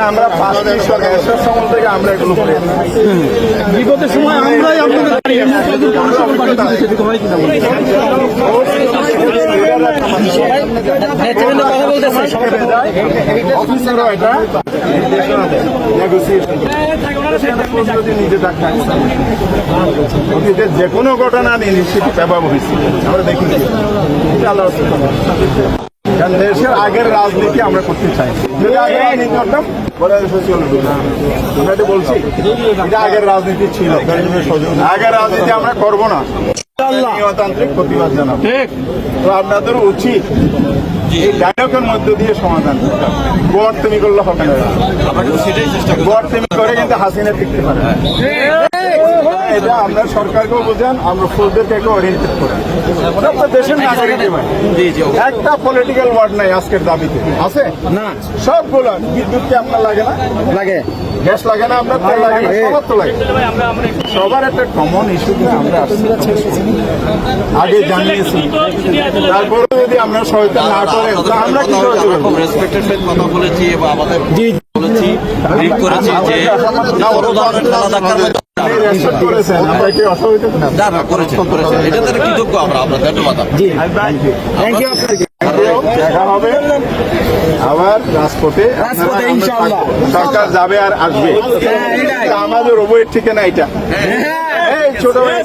আমরা 5টি সরকারের সময় থেকে আমরা এগুলো করে বিগতের সময় আমরাই আপনাদের অফিসারও এটা যে কোনো ঘটনা নিশ্চিত ব্যবহার হয়েছে আমরা দেখেছি। কারণ দেশের আগের রাজনীতি আমরা করতে চাই, যদি আগের রাজনীতি করতাম আমরা এটা বলছি, এটা আগের রাজনীতি ছিল, আগের রাজনীতি আমরা করবো না। নিয়মতান্ত্রিক প্রতিবাদ জানাবো। তো আপনাদের উচিত এই ডায়লগের মধ্য দিয়ে সমাধান করতে হবে। গড় তুমি করলে হবে না, গড় তুমি করে কিন্তু হাসিনা টিকতে পারে। এটা আপনার সরকারকেও বোঝান, আমরা ফৌজদের থেকে ওরিয়েন্টেড করি। দেশের নাগরিক একটা পলিটিক্যাল ওয়ার্ড নাই আজকের দাবিতে আছে না, সবগুলো। বিদ্যুৎ কি আপনার লাগে না? লাগে। গ্যাস লাগে না আপনার? তেল লাগে না? সবার তো লাগে। সবার একটা কমন ইস্যু কিন্তু আমরা আগে জানিয়েছি। তারপরে যদি আমরা সহায়তা না করেন তা আমরা কি রেসপেক্টেড কথা বলেছি এবং আমাদের বলেছি করেছি যে এটা কৃতজ্ঞ আমরা ধন্যবাদ। দেখা হবে আবার রাজপথে, সরকার যাবে আর আসবে। আমাদের ওবইয়ের ঠিকানা এটা। এই ছোট ভাই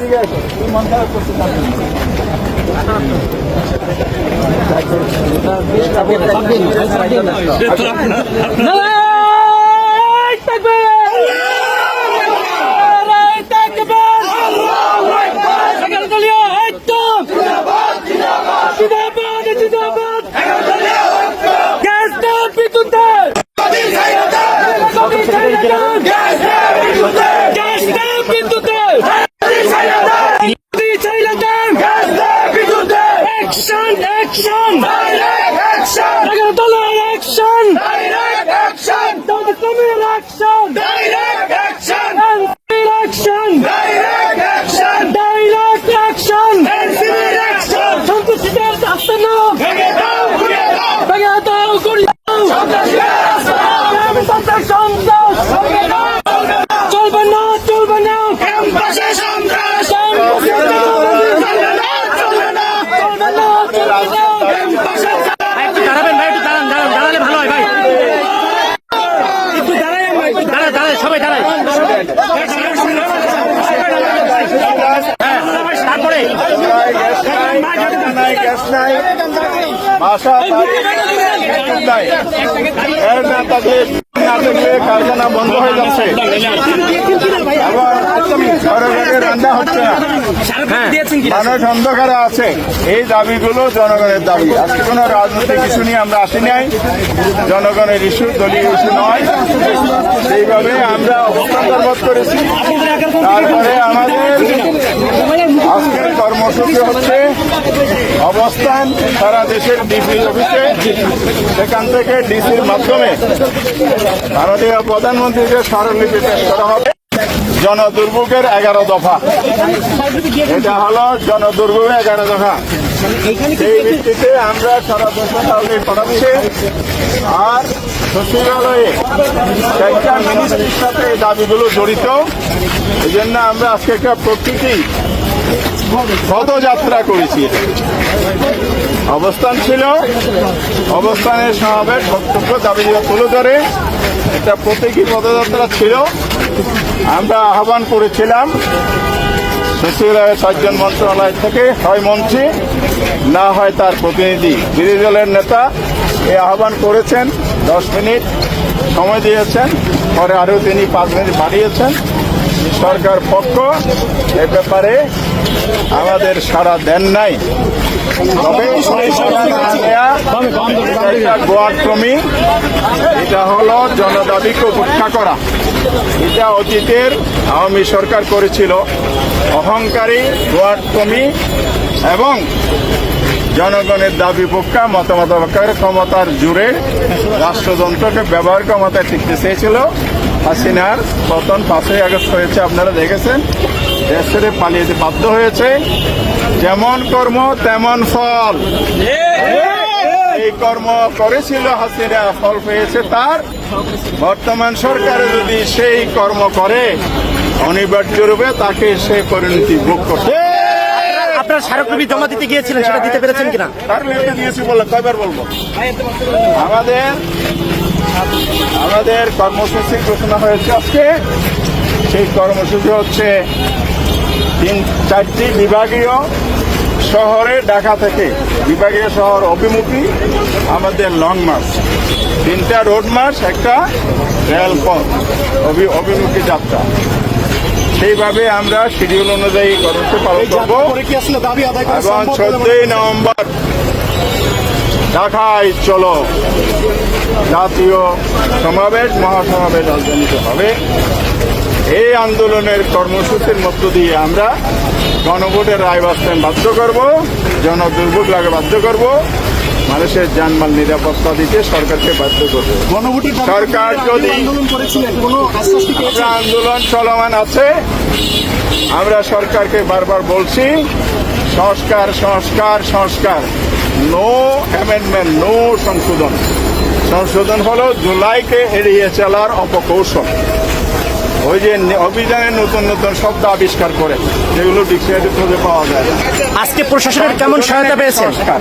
কারখানা বন্ধ হয়ে যাচ্ছে, রান্না হচ্ছে না, মানুষ অন্ধকারে আছে। এই দাবিগুলো জনগণের দাবি। আজকে কোনো রাজনৈতিক ইস্যু নিয়ে আমরা আসি নাই, জনগণের ইস্যু, দলীয় ইস্যু নয়। সেইভাবে আমরা অবস্থান বোধ করেছি। তারপরে আমাদের আজকের কর্মসূচি হচ্ছে অবস্থান সারা দেশের ডিসি অফিসে, সেখান থেকে ডিসির মাধ্যমে ভারতীয় প্রধানমন্ত্রীকে স্মারকলিপি পেশ করা হবে। জনদুর্ভোগের 11 দফা, এটা হলো জনদুর্ভোগের 11 দফা। এই ভিত্তিতে আমরা সারা দেশে তাহলে পড়াচ্ছি। আর সচিবালয়ে একটা মিনিস্ট্রির সাথে এই দাবিগুলো জড়িত। এই জন্য আমরা আজকে একটা প্রকৃতি পদযাত্রা করেছি। অবস্থান ছিল, অবস্থানের সমাবেশ, বক্তব্য, দাবি তুলে ধরে একটা প্রতীকী পদযাত্রা ছিল। আমরা আহ্বান করেছিলাম সচিবালয়ের 6জন মন্ত্রণালয় থেকে, হয় মন্ত্রী না হয় তার প্রতিনিধি, বিরোধী দলের নেতা এই আহ্বান করেছেন। 10 মিনিট সময় দিয়েছেন, পরে আরও তিনি 5 মিনিট বাড়িয়েছেন। সরকার পক্ষ এ ব্যাপারে আমাদের সাড়া দেন নাই। তবে গোয়াক্রমী এটা হলো জনদাবিকে উপেক্ষা করা। এটা অতীতের আওয়ামী সরকার করেছিল। অহংকারী, গোয়াক্রমী এবং জনগণের দাবি পক্ষা মতামত ক্ষমতার জুড়ে রাষ্ট্রযন্ত্রকে ব্যবহার ক্ষমতায় টিকতে চেয়েছিল। হাসিনার পতন 5ই আগস্ট হয়েছে, আপনারা দেখেছেন। দেশ ছেড়ে পালিয়ে যেতে বাধ্য হয়েছে। যেমন কর্ম তেমন ফল। এই কর্ম করেছিল হাসিনা, ফল পেয়েছে তার। বর্তমান সরকার যদি সেই কর্ম করে অনিবার্য রূপে তাকে সে পরিণতি ভোগ করতে আপনার স্মারকলিপি জমা দিতে গিয়েছিলেন, সেটা দিতে পেরেছেন কিনা? তার লিখে দিয়েছি বলে কয়বার বলবো। আমাদের কর্মসূচি ঘোষণা হয়েছে আজকে। সেই কর্মসূচি হচ্ছে 3-4টি বিভাগীয় শহরে, ঢাকা থেকে বিভাগীয় শহর অভিমুখী আমাদের লং মার্চ, 3টা রোড মার্চ, একটা রেলপথ অভিমুখী যাত্রা। সেইভাবে আমরা শিডিউল অনুযায়ী কর্মসূচি পালন করবো এবং 14ই নভেম্বর ঢাকায় চলো জাতীয় সমাবেশ, মহাসমাবেশ অনুষ্ঠিত হবে। এই আন্দোলনের কর্মসূচির মধ্য দিয়ে আমরা গণভোটের রায় বাস্তবায়ন বাধ্য করব, জনদুর্ভোগ লাগে বাধ্য করব, মানুষের জানমাল নিরাপত্তা দিতে সরকারকে বাধ্য করব। সরকার যদি আন্দোলন চলমান আছে, আমরা সরকারকে বারবার বলছি সংস্কার সংস্কার সংস্কার, নো অ্যামেন্ডমেন্ট, নো সংশোধন। সংশোধন হলো জুলাইকে এড়িয়ে চলার অপকৌশল। ওই যে অভিযানে নতুন নতুন শব্দ আবিষ্কার করে, যেগুলো ডিকশনারি খুঁজে পাওয়া যায় না। আজকে প্রশাসনের কেমন সহায়তা পেয়েছেন? সংস্কার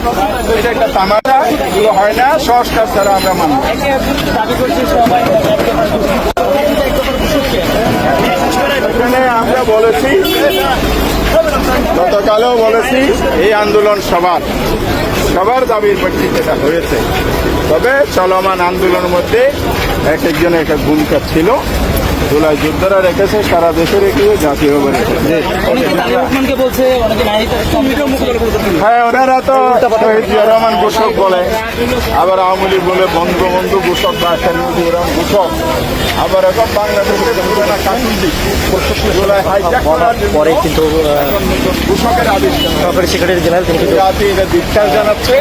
এটা একটা তামাশা, এগুলো হয় না। সংস্কার ছাড়া আমরা মানব না। এখানে আমরা বলেছি, গতকালেও বলেছি, এই আন্দোলন সবার দাবির প্রেক্ষিতে এটা হয়েছে। তবে চলমান আন্দোলনের মধ্যে এক একজনের এক এক ভূমিকা ছিল। জুলাই যোদ্ধারা রেখেছে, সারা দেশে রেখেছে, জাতীয়ভাবে রেখেছে। হ্যাঁ, ওনারা তো শহীদ জিয়া রহমান ঘোষক বলে, আবার আওয়ামী লীগ বলে বঙ্গবন্ধু ঘোষক বা রহমান ঘোষক, আবার এখন বাংলাদেশের কাকুন্দি জুলাই হাইজ্যাক করার জন্য পরে কিন্তু ঘোষকের আবিষ্কার সরকারি সেক্রেটারি জেনারেল তিনি কিন্তু জাতি এটা ধিক্কার জানাচ্ছে।